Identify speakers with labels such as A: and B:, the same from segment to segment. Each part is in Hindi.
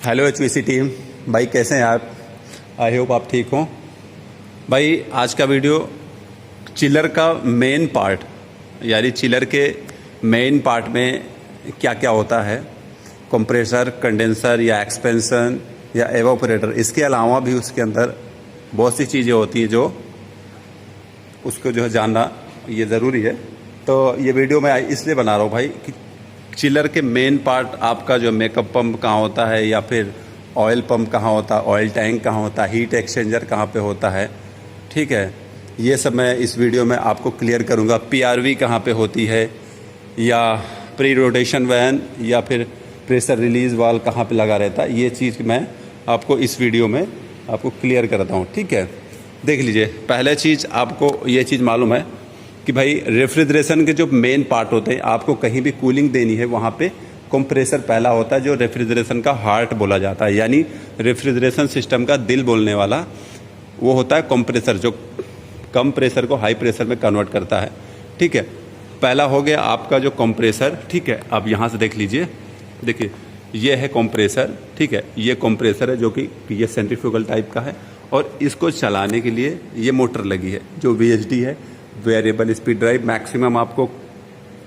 A: हेलो HVC टीम भाई, कैसे हैं आप? आई होप आप ठीक हों। भाई आज का वीडियो चिलर का मेन पार्ट, यानी चिलर के मेन पार्ट में क्या क्या होता है, कंप्रेसर, कंडेंसर या एक्सपेंशन या एवापोरेटर, इसके अलावा भी उसके अंदर बहुत सी चीज़ें होती हैं जो उसको जो है जानना ये ज़रूरी है। तो ये वीडियो मैं इसलिए बना रहा हूँ भाई कि चिलर के मेन पार्ट आपका जो मेकअप पंप कहाँ होता है, या फिर ऑयल पंप कहाँ होता है, ऑयल टैंक कहाँ होता है, हीट एक्सचेंजर कहाँ पे होता है, ठीक है, ये सब मैं इस वीडियो में आपको क्लियर करूँगा। PRV कहाँ पे होती है, या प्री रोटेशन वैन या फिर प्रेशर रिलीज़ वाल्व कहाँ पे लगा रहता है, ये चीज़ मैं आपको इस वीडियो में आपको क्लियर करता हूँ। ठीक है, देख लीजिए। पहले चीज़ आपको ये चीज़ मालूम है कि भाई रेफ्रिजरेशन के जो मेन पार्ट होते हैं, आपको कहीं भी कूलिंग देनी है वहाँ पे कंप्रेसर पहला होता है, जो रेफ्रिजरेशन का हार्ट बोला जाता है, यानी रेफ्रिजरेशन सिस्टम का दिल बोलने वाला वो होता है कंप्रेसर, जो कम प्रेशर को हाई प्रेशर में कन्वर्ट करता है। ठीक है, पहला हो गया आपका जो कंप्रेसर। ठीक है, अब यहाँ से देख लीजिए, देखिए ये है कंप्रेसर। ठीक है, ये कंप्रेसर है जो कि ये सेंट्रीफ्यूगल टाइप का है, और इसको चलाने के लिए ये मोटर लगी है जो VSD है, वेरिएबल स्पीड ड्राइव। मैक्सिमम आपको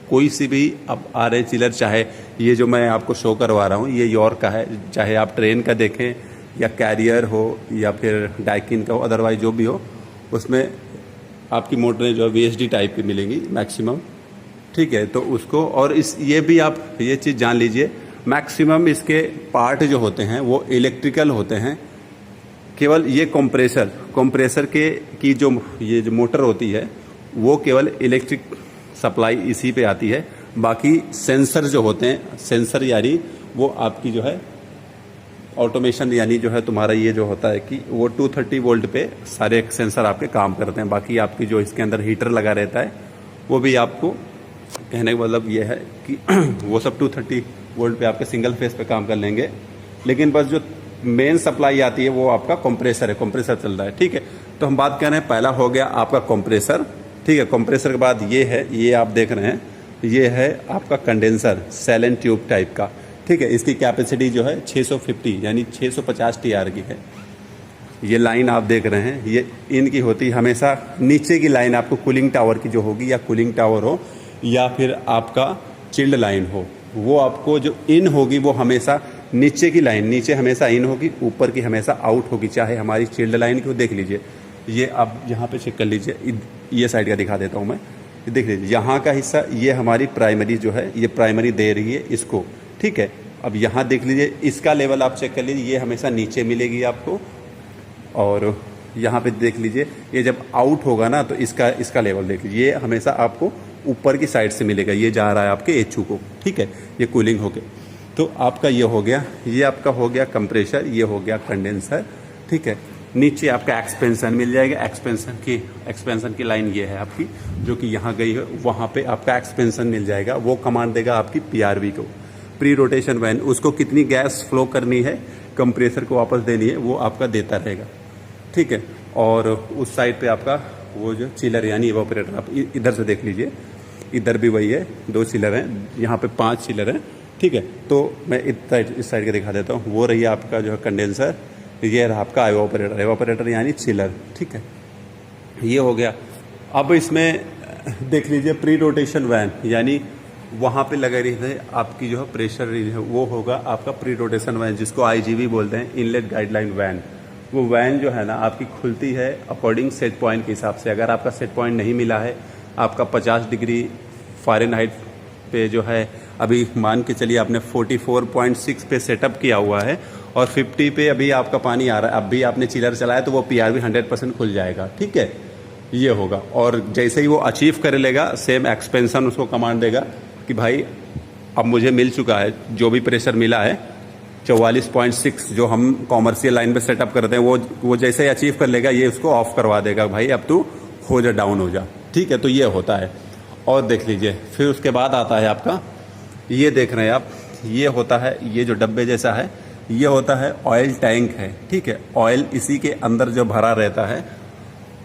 A: कोई सी भी अब आ रहे चिलर, चाहे ये जो मैं आपको शो करवा रहा हूँ ये यॉर्क का है, चाहे आप ट्रेन का देखें या कैरियर हो या फिर डाइकिन का हो, अदरवाइज जो भी हो, उसमें आपकी मोटरें जो है VSD टाइप की मिलेंगी मैक्सिमम। ठीक है, तो उसको और इस ये भी आप ये चीज़ जान लीजिए, मैक्सिमम इसके पार्ट जो होते हैं वो इलेक्ट्रिकल होते हैं। केवल ये कंप्रेसर के की जो ये जो मोटर होती है वो केवल इलेक्ट्रिक सप्लाई इसी पे आती है। बाकी सेंसर जो होते हैं, सेंसर यानी वो आपकी जो है ऑटोमेशन, यानी जो है तुम्हारा ये जो होता है कि वो 230 वोल्ट पे सारे सेंसर आपके काम करते हैं। बाकी आपकी जो इसके अंदर हीटर लगा रहता है वो भी आपको कहने का मतलब ये है कि वो सब 230 वोल्ट पे आपके सिंगल फेस पे काम कर लेंगे, लेकिन बस जो मेन सप्लाई आती है वो आपका कंप्रेसर है, कंप्रेसर चल रहा है। ठीक है, तो हम बात कर रहे हैं, पहला हो गया आपका कंप्रेसर। ठीक है, कंप्रेसर के बाद ये है, ये आप देख रहे हैं, ये है आपका कंडेंसर, सैलेंट ट्यूब टाइप का। ठीक है, इसकी कैपेसिटी जो है 650 यानी 650 TR की है। ये लाइन आप देख रहे हैं, ये इनकी होती है हमेशा नीचे की लाइन, आपको कूलिंग टावर की जो होगी, या कूलिंग टावर हो या फिर आपका चिल्ड लाइन हो, वो आपको जो इन होगी वो हमेशा नीचे की लाइन, नीचे हमेशा इन होगी, ऊपर की हमेशा आउट होगी, चाहे हमारी चिल्ड लाइन की हो। देख लीजिए, ये आप यहाँ पे चेक कर लीजिए, ये साइड का दिखा देता हूँ मैं, देख लीजिए यहाँ का हिस्सा, ये हमारी प्राइमरी जो है, ये प्राइमरी दे रही है इसको। ठीक है, अब यहाँ देख लीजिए, इसका लेवल आप चेक कर लीजिए, ये हमेशा नीचे मिलेगी आपको, और यहाँ पे देख लीजिए ये जब आउट होगा ना तो इसका लेवल देख लीजिए, ये हमेशा आपको ऊपर की साइड से मिलेगा, ये जा रहा है आपके HU को। ठीक है, ये कूलिंग हो गया, तो आपका ये हो गया, ये आपका हो गया कंप्रेसर, ये हो गया कंडेंसर। ठीक है, नीचे आपका एक्सपेंशन मिल जाएगा, एक्सपेंशन की लाइन ये है आपकी, जो कि यहाँ गई है, वहाँ पे आपका एक्सपेंशन मिल जाएगा, वो कमांड देगा आपकी PRV को, प्री रोटेशन वैन। उसको कितनी गैस फ्लो करनी है, कंप्रेसर को वापस देनी है, वो आपका देता रहेगा। ठीक है, और उस साइड पे आपका वो जो चिलर यानी इवापोरेटर, आप इधर से देख लीजिए, इधर भी वही है, 2 चिलर हैं, यहाँ पे 5 चिलर हैं। ठीक है, तो मैं इस साइड का दिखा देता हूँ, वो रही आपका जो है कंडेंसर, ये रहा आपका एवापोरेटर यानी चिलर। ठीक है, ये हो गया। अब इसमें देख लीजिए प्री रोटेशन वैन, यानी वहाँ पे लगा रही है आपकी जो है प्रेशर है, वो होगा आपका प्री रोटेशन वैन, जिसको IGV बोलते हैं, इनलेट गाइडलाइन वैन। वो वैन जो है ना आपकी खुलती है अकॉर्डिंग सेट पॉइंट के हिसाब से। अगर आपका सेट पॉइंट नहीं मिला है, आपका 50 डिग्री फ़ारेनहाइट पे जो है, अभी मान के चलिए आपने 44.6 पे सेटअप किया हुआ है, और 50 पे अभी आपका पानी आ रहा है, अब भी आपने चिलर चलाया, तो वो PRV 100% खुल जाएगा। ठीक है, ये होगा, और जैसे ही वो अचीव कर लेगा, सेम एक्सपेंशन उसको कमांड देगा कि भाई अब मुझे मिल चुका है, जो भी प्रेशर मिला है 44.6 जो हम कॉमर्शियल लाइन पे सेटअप करते हैं, वो जैसे ही अचीव कर लेगा, ये उसको ऑफ करवा देगा, भाई अब तू हो जा, डाउन हो जा। ठीक है, तो ये होता है। और देख लीजिए, फिर उसके बाद आता है आपका, ये देख रहे हैं आप, ये होता है, ये जो डब्बे जैसा है, ये होता है ऑयल टैंक है। ठीक है, ऑयल इसी के अंदर जो भरा रहता है,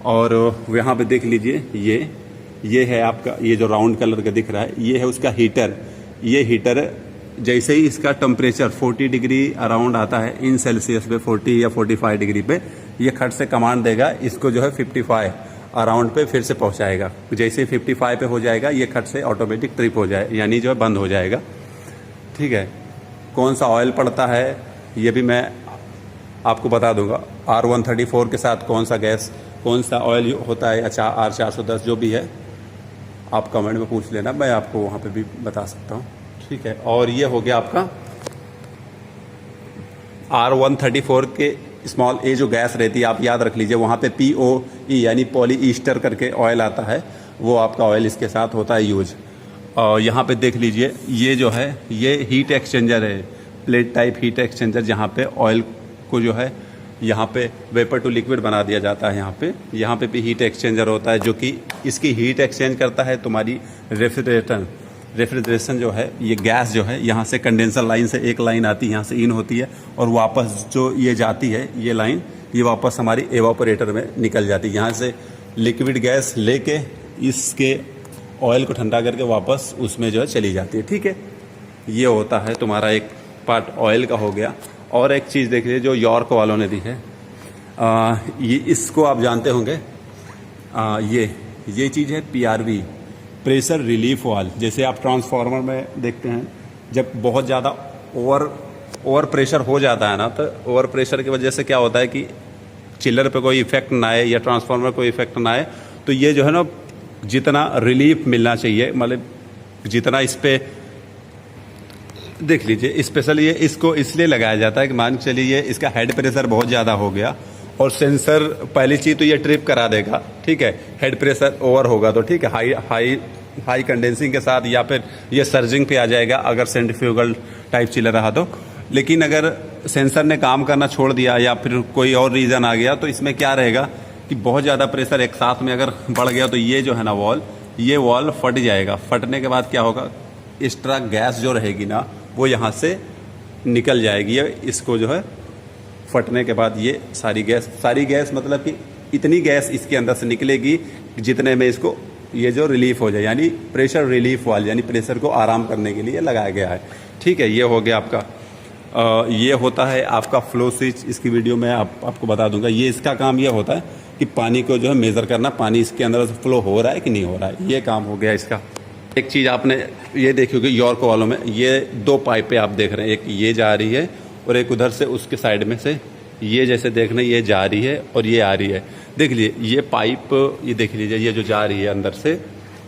A: और यहाँ पे देख लीजिए, ये है आपका, ये जो राउंड कलर का दिख रहा है, ये है उसका हीटर। ये हीटर जैसे ही इसका टेम्परेचर 40 डिग्री अराउंड आता है इन सेल्सियस पे, 40 या 45 डिग्री पे, ये खट से कमांड देगा, इसको जो है 55 अराउंड पे फिर से पहुंचाएगा। जैसे 55 पे हो जाएगा ये खट से ऑटोमेटिक ट्रिप हो जाए, यानी जो है बंद हो जाएगा। ठीक है, कौन सा ऑयल पड़ता है ये भी मैं आपको बता दूंगा। R134 के साथ कौन सा गैस, कौन सा ऑयल होता है, अच्छा R410 जो भी है आप कमेंट में पूछ लेना, मैं आपको वहाँ पे भी बता सकता हूँ। ठीक है, और ये हो गया आपका R134 के स्मॉल ए जो गैस रहती है आप याद रख लीजिए, वहाँ पे POE यानी पॉली ईस्टर करके ऑयल आता है, वो आपका ऑयल इसके साथ होता है यूज। और यहाँ पे देख लीजिए ये जो है ये हीट एक्सचेंजर है, प्लेट टाइप हीट एक्सचेंजर, जहाँ पे ऑयल को जो है यहाँ पे वेपर टू लिक्विड बना दिया जाता है। यहाँ पे भी हीट एक्सचेंजर होता है जो कि इसकी हीट एक्सचेंज करता है तुम्हारी रेफ्रिजरेशन जो है, ये गैस जो है यहाँ से कंडेंसर लाइन से एक लाइन आती है, यहाँ से इन होती है और वापस जो ये जाती है ये लाइन, ये वापस हमारी एवापोरेटर में निकल जाती है। यहाँ से लिक्विड गैस लेके इसके ऑयल को ठंडा करके वापस उसमें जो है चली जाती है। ठीक है, ये होता है तुम्हारा एक पार्ट ऑयल का हो गया। और एक चीज़ देख लीजिए जो यॉर्क वालों ने दी है, ये इसको आप जानते होंगे, ये चीज़ है PRV, प्रेशर रिलीफ वाल्व। जैसे आप ट्रांसफार्मर में देखते हैं जब बहुत ज़्यादा ओवर प्रेशर हो जाता है ना, तो ओवर प्रेशर की वजह से क्या होता है कि चिलर पे कोई इफेक्ट ना आए या ट्रांसफार्मर कोई इफेक्ट ना आए, तो ये जो है ना जितना रिलीफ मिलना चाहिए, मतलब जितना इस पे देख लीजिए, स्पेशली ये इसको इसलिए लगाया जाता है कि मान के चलिए इसका हेड प्रेशर बहुत ज़्यादा हो गया और सेंसर पहली चीज़ तो ये ट्रिप करा देगा। ठीक है, हेड प्रेशर ओवर होगा तो ठीक है, हाई कंडेंसिंग के साथ या फिर ये सर्जिंग पे आ जाएगा अगर सेंट्रीफ्यूगल टाइप चिलर रहा तो। लेकिन अगर सेंसर ने काम करना छोड़ दिया या फिर कोई और रीज़न आ गया तो इसमें क्या रहेगा कि बहुत ज़्यादा प्रेशर एक साथ में अगर बढ़ गया तो ये जो है ना ये वॉल फट जाएगा। फटने के बाद क्या होगा, एक्स्ट्रा गैस जो रहेगी ना वो यहाँ से निकल जाएगी। इसको जो है फटने के बाद ये सारी गैस मतलब कि इतनी गैस इसके अंदर से निकलेगी जितने में इसको ये जो रिलीफ हो जाए, यानी प्रेशर रिलीफ वाल्व, यानी प्रेशर को आराम करने के लिए लगाया गया है। ठीक है, ये हो गया आपका। ये होता है आपका फ्लो स्विच, इसकी वीडियो में आपको बता दूंगा। ये इसका काम ये होता है कि पानी को जो है मेज़र करना, पानी इसके अंदर से फ्लो हो रहा है कि नहीं हो रहा है, ये काम हो गया इसका। एक चीज़ आपने ये देखी होगी यॉर्क वालों में, ये 2 पाइपें आप देख रहे हैं, एक ये जा रही है और एक उधर से उसके साइड में से ये जैसे देख रहे हैं ये जा रही है और ये आ रही है। देख लीजिए ये पाइप, ये देख लीजिए ये जो जा रही है अंदर से,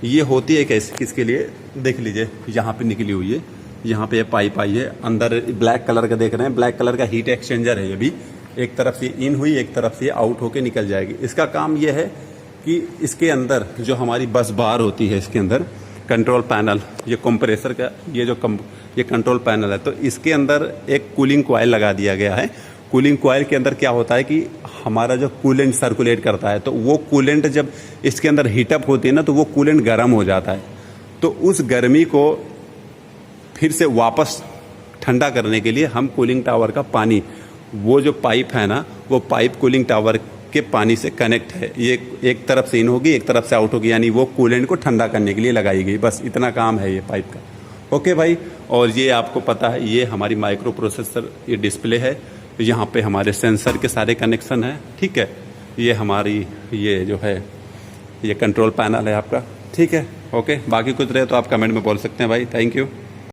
A: ये होती है कैसे, किसके लिए, देख लीजिए यहाँ पे निकली हुई है, यहाँ पे ये पाइप आई है अंदर, ब्लैक कलर का देख रहे हैं, ब्लैक कलर का हीट एक्सचेंजर है। ये भी एक तरफ से इन हुई, एक तरफ से आउट होके निकल जाएगी। इसका काम ये है कि इसके अंदर जो हमारी बस बार होती है, इसके अंदर कंट्रोल पैनल, ये कंप्रेसर का ये कंट्रोल पैनल है, तो इसके अंदर एक कूलिंग कॉइल लगा दिया गया है। कूलिंग कॉइल के अंदर क्या होता है कि हमारा जो कूलेंट सर्कुलेट करता है, तो वो कूलेंट जब इसके अंदर हीटअप होती है ना, तो वो कूलेंट गर्म हो जाता है। तो उस गर्मी को फिर से वापस ठंडा करने के लिए हम कूलिंग टावर का पानी, वो जो पाइप है ना, वो पाइप कूलिंग टावर के पानी से कनेक्ट है। ये एक तरफ से इन होगी, एक तरफ से आउट होगी, यानी वो कूलेंट को ठंडा करने के लिए लगाई गई। बस इतना काम है ये पाइप का। ओके भाई, और ये आपको पता है ये हमारी माइक्रो प्रोसेसर ये डिस्प्ले है, यहाँ पे हमारे सेंसर के सारे कनेक्शन है। ठीक है, ये हमारी ये जो है ये कंट्रोल पैनल है आपका। ठीक है, ओके, बाकी कुछ रहे तो आप कमेंट में बोल सकते हैं भाई। Thank you.